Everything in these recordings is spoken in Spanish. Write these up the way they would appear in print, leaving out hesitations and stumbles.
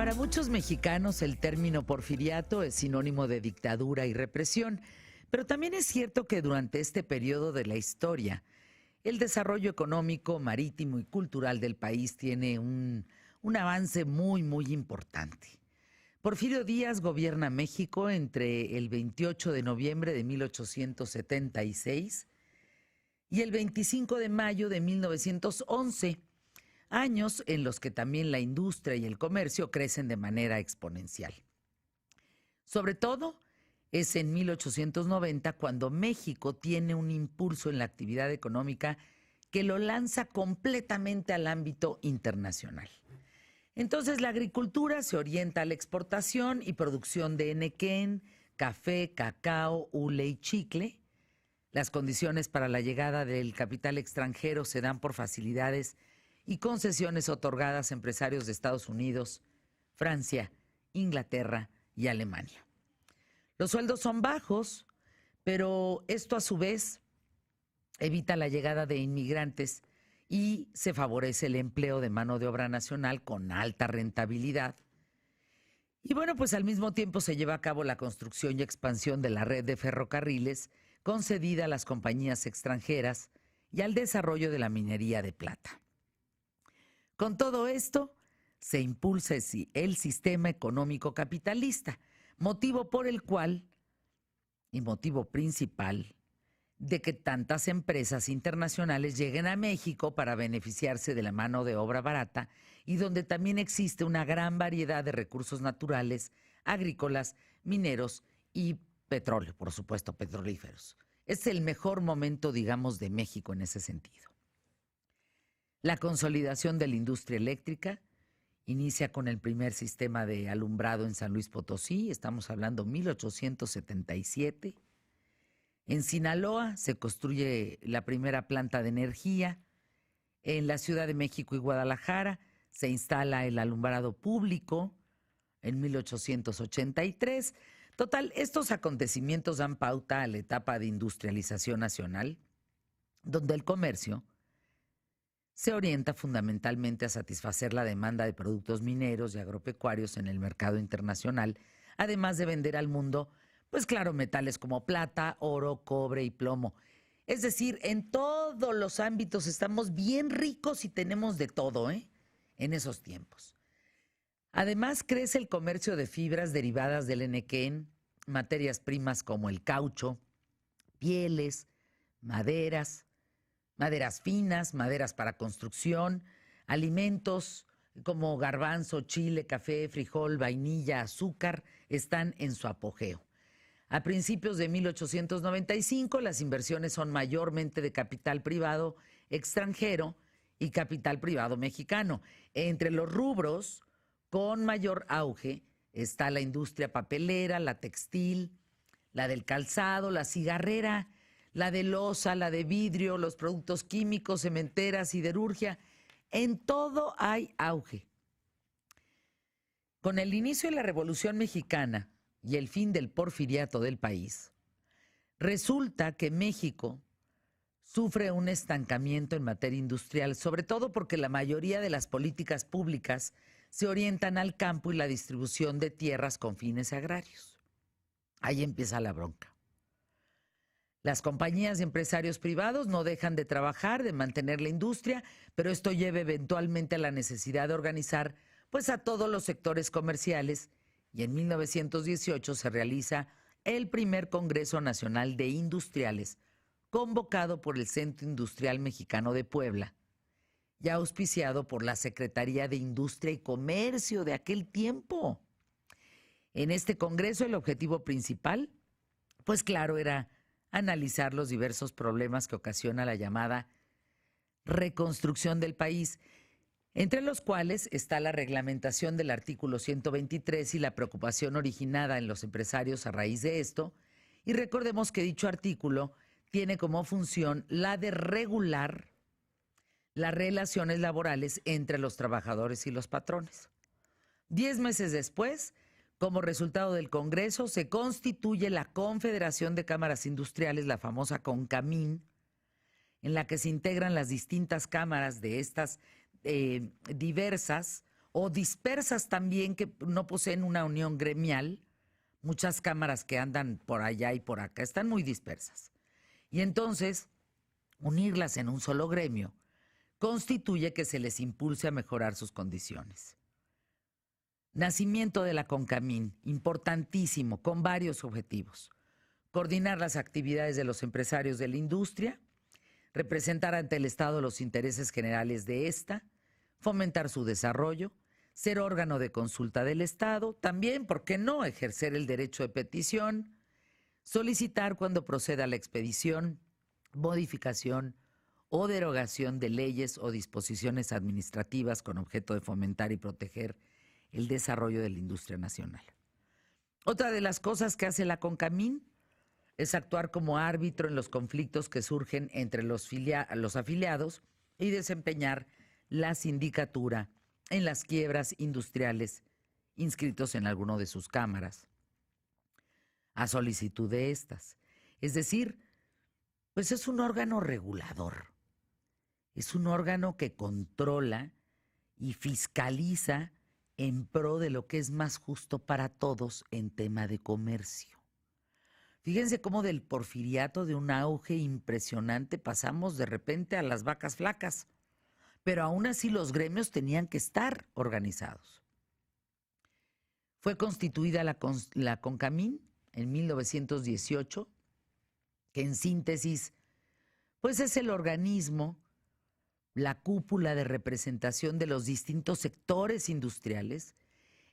Para muchos mexicanos el término porfiriato es sinónimo de dictadura y represión, pero también es cierto que durante este periodo de la historia, el desarrollo económico, marítimo y cultural del país tiene un avance muy importante. Porfirio Díaz gobierna México entre el 28 de noviembre de 1876 y el 25 de mayo de 1911, años en los que también la industria y el comercio crecen de manera exponencial. Sobre todo, es en 1890 cuando México tiene un impulso en la actividad económica que lo lanza completamente al ámbito internacional. Entonces, la agricultura se orienta a la exportación y producción de henequén, café, cacao, hule y chicle. Las condiciones para la llegada del capital extranjero se dan por facilidades y concesiones otorgadas a empresarios de Estados Unidos, Francia, Inglaterra y Alemania. Los sueldos son bajos, pero esto a su vez evita la llegada de inmigrantes y se favorece el empleo de mano de obra nacional con alta rentabilidad. Y bueno, pues al mismo tiempo se lleva a cabo la construcción y expansión de la red de ferrocarriles concedida a las compañías extranjeras y al desarrollo de la minería de plata. Con todo esto, se impulsa el sistema económico capitalista, motivo por el cual, y motivo principal, de que tantas empresas internacionales lleguen a México para beneficiarse de la mano de obra barata y donde también existe una gran variedad de recursos naturales, agrícolas, mineros y petróleo, por supuesto, petrolíferos. Es el mejor momento, digamos, de México en ese sentido. La consolidación de la industria eléctrica inicia con el primer sistema de alumbrado en San Luis Potosí, estamos hablando 1877. En Sinaloa se construye la primera planta de energía. En la Ciudad de México y Guadalajara se instala el alumbrado público en 1883. Total, estos acontecimientos dan pauta a la etapa de industrialización nacional, donde el comercio se orienta fundamentalmente a satisfacer la demanda de productos mineros y agropecuarios en el mercado internacional, además de vender al mundo, pues claro, metales como plata, oro, cobre y plomo. Es decir, en todos los ámbitos estamos bien ricos y tenemos de todo, en esos tiempos. Además, crece el comercio de fibras derivadas del henequén, materias primas como el caucho, pieles, maderas finas, maderas para construcción, alimentos como garbanzo, chile, café, frijol, vainilla, azúcar, están en su apogeo. A principios de 1895, las inversiones son mayormente de capital privado extranjero y capital privado mexicano. Entre los rubros con mayor auge está la industria papelera, la textil, la del calzado, la cigarrera, la de loza, la de vidrio, los productos químicos, cementeras, siderurgia. En todo hay auge. Con el inicio de la Revolución Mexicana y el fin del porfiriato del país, resulta que México sufre un estancamiento en materia industrial, sobre todo porque la mayoría de las políticas públicas se orientan al campo y la distribución de tierras con fines agrarios. Ahí empieza la bronca. Las compañías y empresarios privados no dejan de trabajar, de mantener la industria, pero esto lleva eventualmente a la necesidad de organizar pues a todos los sectores comerciales, y en 1918 se realiza el primer Congreso Nacional de Industriales, convocado por el Centro Industrial Mexicano de Puebla y auspiciado por la Secretaría de Industria y Comercio de aquel tiempo. En este congreso el objetivo principal, pues claro, era analizar los diversos problemas que ocasiona la llamada reconstrucción del país, entre los cuales está la reglamentación del artículo 123 y la preocupación originada en los empresarios a raíz de esto. Y recordemos que dicho artículo tiene como función la de regular las relaciones laborales entre los trabajadores y los patrones. 10 meses después, como resultado del Congreso, se constituye la Confederación de Cámaras Industriales, la famosa CONCAMIN, en la que se integran las distintas cámaras de estas diversas o dispersas también que no poseen una unión gremial. Muchas cámaras que andan por allá y por acá están muy dispersas. Y entonces, unirlas en un solo gremio constituye que se les impulse a mejorar sus condiciones. Nacimiento de la CONCAMIN, importantísimo, con varios objetivos. Coordinar las actividades de los empresarios de la industria, representar ante el Estado los intereses generales de esta, fomentar su desarrollo, ser órgano de consulta del Estado, también, ¿por qué no?, ejercer el derecho de petición, solicitar cuando proceda la expedición, modificación o derogación de leyes o disposiciones administrativas con objeto de fomentar y proteger el desarrollo de la industria nacional. Otra de las cosas que hace la CONCAMIN es actuar como árbitro en los conflictos que surgen entre los afiliados y desempeñar la sindicatura en las quiebras industriales inscritos en alguno de sus cámaras, a solicitud de estas. Es decir, pues es un órgano regulador, es un órgano que controla y fiscaliza en pro de lo que es más justo para todos en tema de comercio. Fíjense cómo del porfiriato, de un auge impresionante, pasamos de repente a las vacas flacas, pero aún así los gremios tenían que estar organizados. Fue constituida la CONCAMIN en 1918, que en síntesis, pues es el organismo, la cúpula de representación de los distintos sectores industriales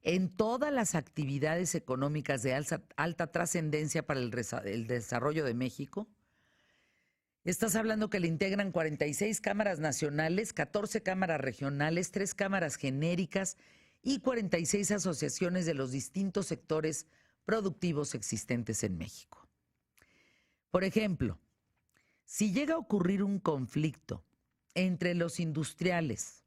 en todas las actividades económicas de alta trascendencia para el desarrollo de México. Estás hablando que le integran 46 cámaras nacionales, 14 cámaras regionales, 3 cámaras genéricas y 46 asociaciones de los distintos sectores productivos existentes en México. Por ejemplo, si llega a ocurrir un conflicto entre los industriales,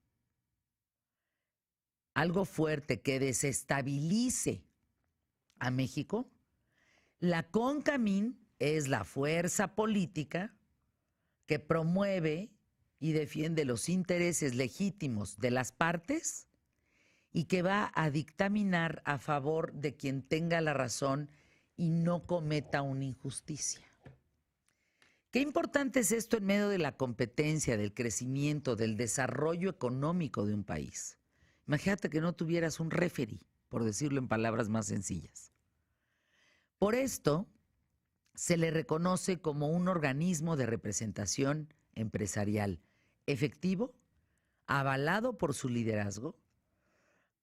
algo fuerte que desestabilice a México, la CONCAMIN es la fuerza política que promueve y defiende los intereses legítimos de las partes y que va a dictaminar a favor de quien tenga la razón y no cometa una injusticia. Qué importante es esto en medio de la competencia, del crecimiento, del desarrollo económico de un país. Imagínate que no tuvieras un referee, por decirlo en palabras más sencillas. Por esto, se le reconoce como un organismo de representación empresarial efectivo, avalado por su liderazgo,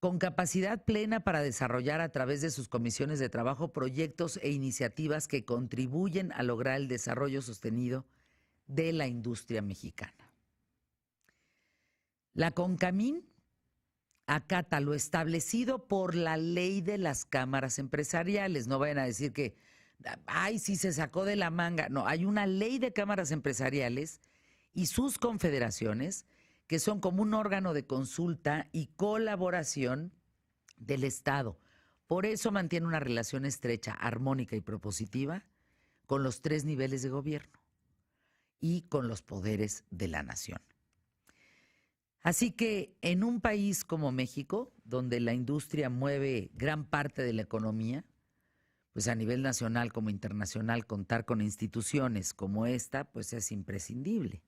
con capacidad plena para desarrollar a través de sus comisiones de trabajo proyectos e iniciativas que contribuyen a lograr el desarrollo sostenido de la industria mexicana. La CONCAMIN acata lo establecido por la ley de las cámaras empresariales. No vayan a decir que, ay, sí se sacó de la manga. No, hay una ley de cámaras empresariales y sus confederaciones que son como un órgano de consulta y colaboración del Estado. Por eso mantiene una relación estrecha, armónica y propositiva con los 3 niveles de gobierno y con los poderes de la nación. Así que en un país como México, donde la industria mueve gran parte de la economía, pues a nivel nacional como internacional contar con instituciones como esta, pues es imprescindible.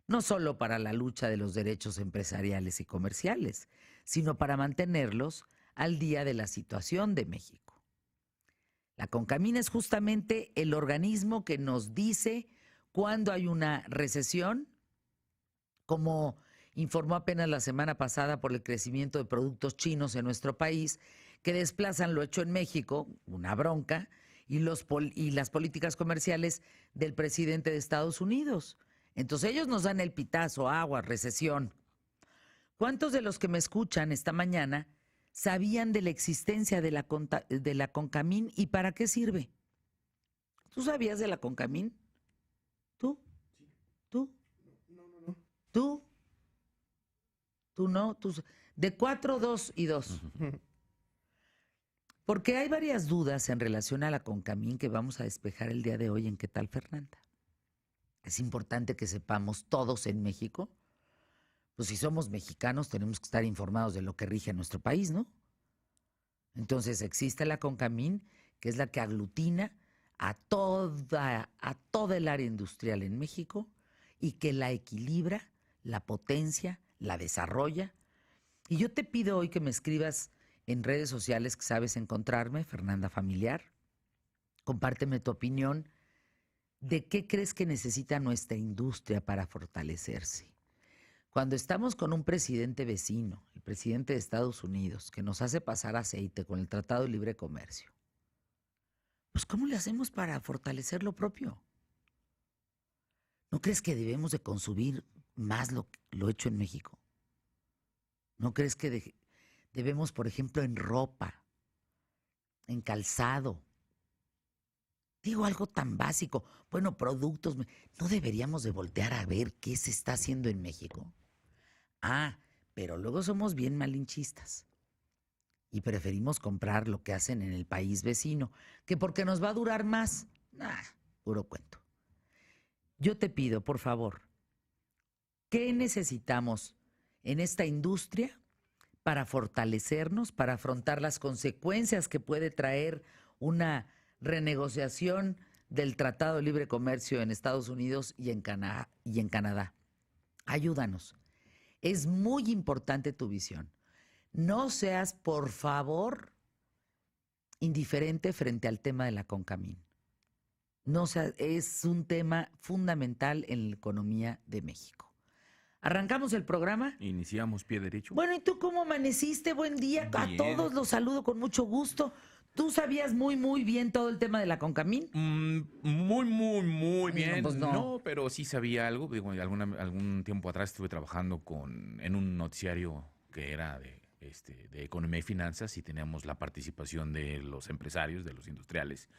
No solo para la lucha de los derechos empresariales y comerciales, sino para mantenerlos al día de la situación de México. La CONCAMIN es justamente el organismo que nos dice cuándo hay una recesión, como informó apenas la semana pasada por el crecimiento de productos chinos en nuestro país, que desplazan lo hecho en México, una bronca, y las políticas comerciales del presidente de Estados Unidos. Entonces ellos nos dan el pitazo, agua, recesión. ¿Cuántos de los que me escuchan esta mañana sabían de la existencia de la CONCAMIN y para qué sirve? ¿Tú sabías de la CONCAMIN? ¿Tú? ¿Tú? No. ¿Tú? ¿Tú no? ¿Tú? De 4, 2 y 2. Porque hay varias dudas en relación a la CONCAMIN que vamos a despejar el día de hoy en ¿Qué tal, Fernanda? Es importante que sepamos todos en México Pues si somos mexicanos tenemos que estar informados de lo que rige a nuestro país, ¿no? Entonces existe la CONCAMIN, que es la que aglutina a toda el área industrial en México y que la equilibra, la potencia, la desarrolla. Y yo te pido hoy que me escribas en redes sociales que sabes encontrarme, Fernanda Familiar. Compárteme tu opinión de qué crees que necesita nuestra industria para fortalecerse. Cuando estamos con un presidente vecino, el presidente de Estados Unidos, que nos hace pasar aceite con el Tratado de Libre Comercio, pues ¿cómo le hacemos para fortalecer lo propio? ¿No crees que debemos de consumir más lo hecho en México? ¿No crees que debemos, por ejemplo, en ropa, en calzado? Digo algo tan básico, bueno, productos, ¿no deberíamos de voltear a ver qué se está haciendo en México? Ah, pero luego somos bien malinchistas y preferimos comprar lo que hacen en el país vecino, que porque nos va a durar más. Puro cuento. Yo te pido, por favor, ¿qué necesitamos en esta industria para fortalecernos, para afrontar las consecuencias que puede traer una renegociación del Tratado de Libre Comercio en Estados Unidos y en Canadá? Ayúdanos. Es muy importante tu visión. No seas, por favor, indiferente frente al tema de la CONCAMIN. No sea, es un tema fundamental en la economía de México. ¿Arrancamos el programa? Iniciamos pie derecho. Bueno, ¿y tú cómo amaneciste? Buen día. Bien. A todos los saludo con mucho gusto. ¿Tú sabías muy bien todo el tema de la CONCAMIN? Muy bien. Pues no. No, pero sí sabía algo. Digo, algún tiempo atrás estuve trabajando en un noticiario que era de economía y finanzas, y teníamos la participación de los empresarios, de los industriales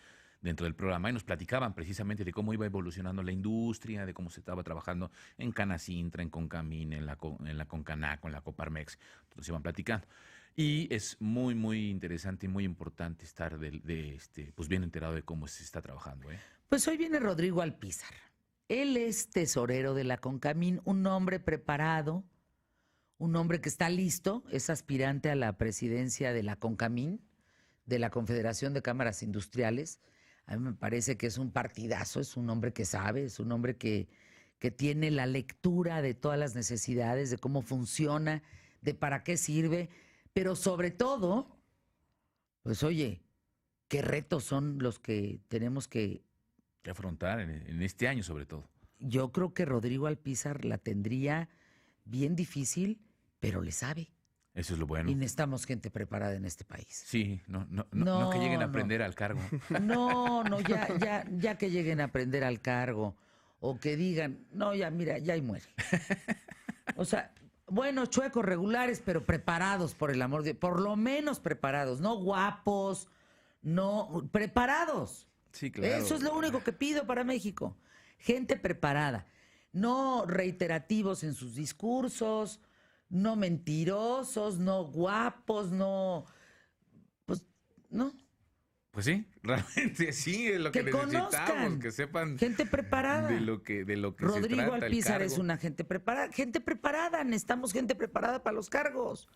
dentro del programa, y nos platicaban precisamente de cómo iba evolucionando la industria, de cómo se estaba trabajando en Canacintra, en CONCAMIN, en la CONCANACO, en la Coparmex. Entonces iban platicando. Y es muy interesante y muy importante estar pues bien enterado de cómo se está trabajando, ¿eh? Pues hoy viene Rodrigo Alpizar. Él es tesorero de la CONCAMIN, un hombre preparado, un hombre que está listo, es aspirante a la presidencia de la CONCAMIN, de la Confederación de Cámaras Industriales. A mí me parece que es un partidazo, es un hombre que sabe, es un hombre que tiene la lectura de todas las necesidades, de cómo funciona, de para qué sirve, pero sobre todo, pues oye, qué retos son los que tenemos que afrontar en este año sobre todo. Yo creo que Rodrigo Alpizar la tendría bien difícil, pero le sabe. Eso es lo bueno. Y necesitamos gente preparada en este país. Sí, no que lleguen a aprender al cargo. No, ya que lleguen a aprender al cargo o que digan, no, ya mira, ya ahí muere. O sea, bueno, chuecos, regulares, pero preparados, por el amor de Dios, por lo menos preparados, no guapos, no, preparados. Sí, claro. Eso es lo único que pido para México. Gente preparada, no reiterativos en sus discursos, no mentirosos, no guapos, no, pues, no. Pues sí, realmente sí, es lo que necesitamos, conozcan, que sepan gente preparada. de lo que Rodrigo se trata Alpizar el es cargo. una gente preparada, necesitamos gente preparada para los cargos.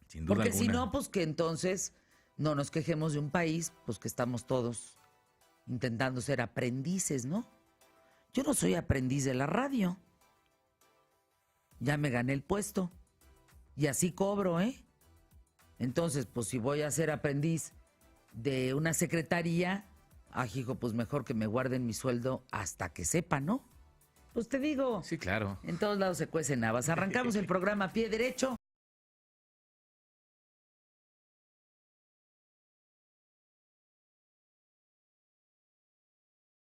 Sin duda Porque alguna. si no, pues que entonces no nos quejemos de un país, pues que estamos todos intentando ser aprendices, ¿no? Yo no soy aprendiz de la radio. Ya me gané el puesto. Y así cobro, ¿eh? Entonces, pues si voy a ser aprendiz de una secretaría, hijo, pues mejor que me guarden mi sueldo hasta que sepa, ¿no? Pues te digo. Sí, claro. En todos lados se cuecen habas. Arrancamos el programa a pie derecho.